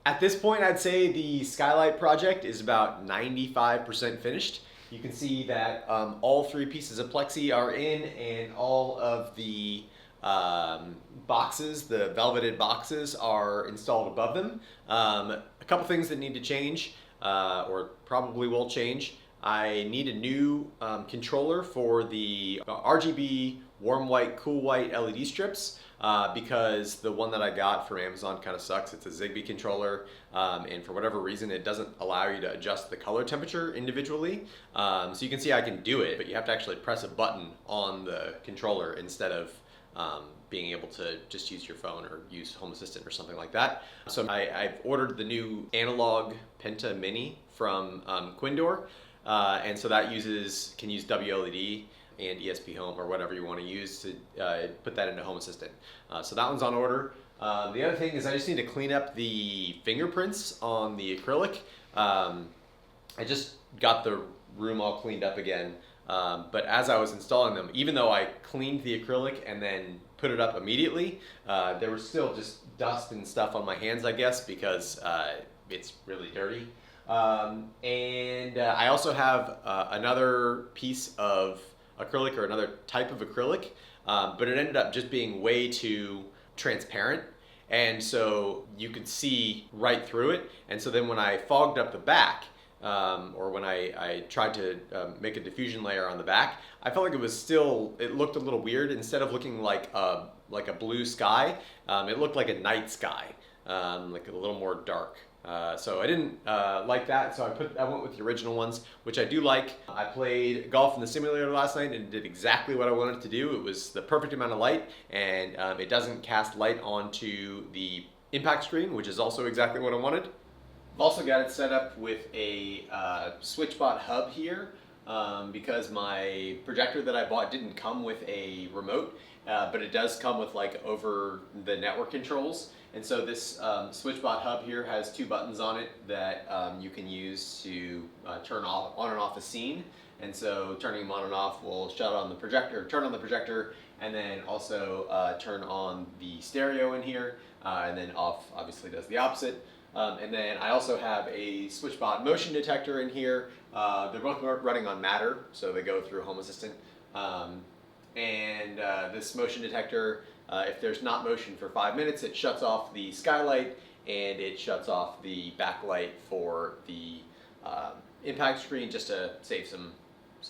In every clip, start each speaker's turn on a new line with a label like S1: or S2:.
S1: At this point, I'd say the Skylight project is about 95% finished. You can see that all three pieces of plexi are in, and all of the boxes, the velveted boxes, are installed above them. A couple things that need to change, or probably will change. I need a new controller for the RGB warm white, cool white LED strips. Because the one that I got from Amazon kind of sucks. It's a Zigbee controller, and for whatever reason, it doesn't allow you to adjust the color temperature individually. So you can see I can do it, but you have to actually press a button on the controller instead of being able to just use your phone or use Home Assistant or something like that. So I've ordered the new analog Penta Mini from Quindor, and so that can use WLED and ESP Home or whatever you want to use to put that into Home Assistant. So that one's on order. The other thing is I just need to clean up the fingerprints on the acrylic. I just got the room all cleaned up again, but as I was installing them, even though I cleaned the acrylic and then put it up immediately, there was still just dust and stuff on my hands, I guess, because it's really dirty. And I also have another piece of acrylic, or another type of acrylic, but it ended up just being way too transparent, and so you could see right through it. And so then when I fogged up the back, or when I tried to make a diffusion layer on the back, I felt like it looked a little weird. Instead of looking like a blue sky, it looked like a night sky, like a little more dark. So I didn't like that, so I went with the original ones, which I do like. I played golf in the simulator last night and did exactly what I wanted to do. It was the perfect amount of light, and it doesn't cast light onto the impact screen, which is also exactly what I wanted. I've also got it set up with a SwitchBot hub here, because my projector that I bought didn't come with a remote, but it does come with like over the network controls. And so this SwitchBot hub here has two buttons on it that you can use to turn on and off a scene. And so turning them on and off will shut on the projector, turn on the projector, and then also turn on the stereo in here, and then off obviously does the opposite. And then I also have a SwitchBot motion detector in here. They're both running on Matter, so they go through Home Assistant. And this motion detector, if there's not motion for 5 minutes, it shuts off the skylight, and it shuts off the backlight for the impact screen, just to save some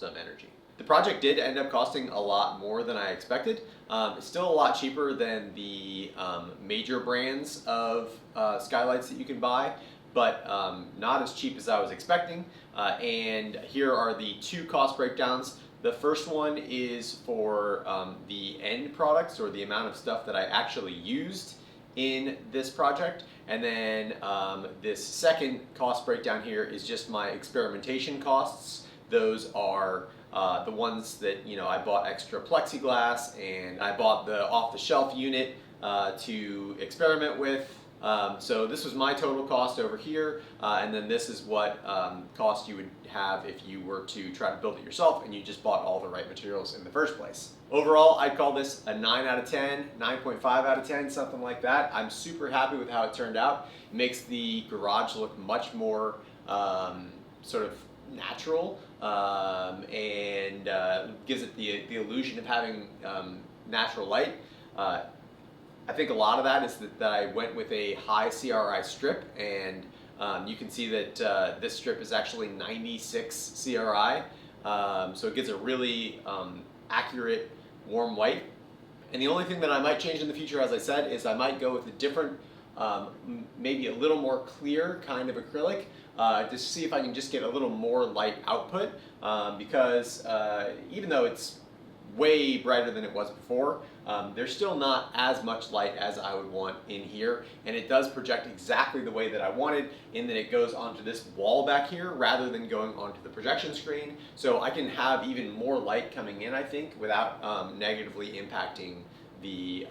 S1: energy. The project did end up costing a lot more than I expected. It's still a lot cheaper than the major brands of skylights that you can buy, but not as cheap as I was expecting. And here are the two cost breakdowns. The first one is for the end products, or the amount of stuff that I actually used in this project. And then this second cost breakdown here is just my experimentation costs. Those are the ones that, I bought extra plexiglass, and I bought the off-the-shelf unit to experiment with. So this was my total cost over here, and then this is what cost you would have if you were to try to build it yourself and you just bought all the right materials in the first place. Overall, I'd call this a 9 out of 10, 9.5 out of 10, something like that. I'm super happy with how it turned out. It makes the garage look much more sort of natural, and gives it the illusion of having natural light. I think a lot of that is that I went with a high CRI strip, and you can see that this strip is actually 96 CRI, so it gives a really accurate warm white. And the only thing that I might change in the future, as I said, is I might go with a different, maybe a little more clear kind of acrylic, to see if I can just get a little more light output, because even though it's way brighter than it was before, there's still not as much light as I would want in here, and it does project exactly the way that I wanted, in that it goes onto this wall back here rather than going onto the projection screen. So I can have even more light coming in, I think, without negatively impacting the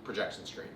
S1: projection screen.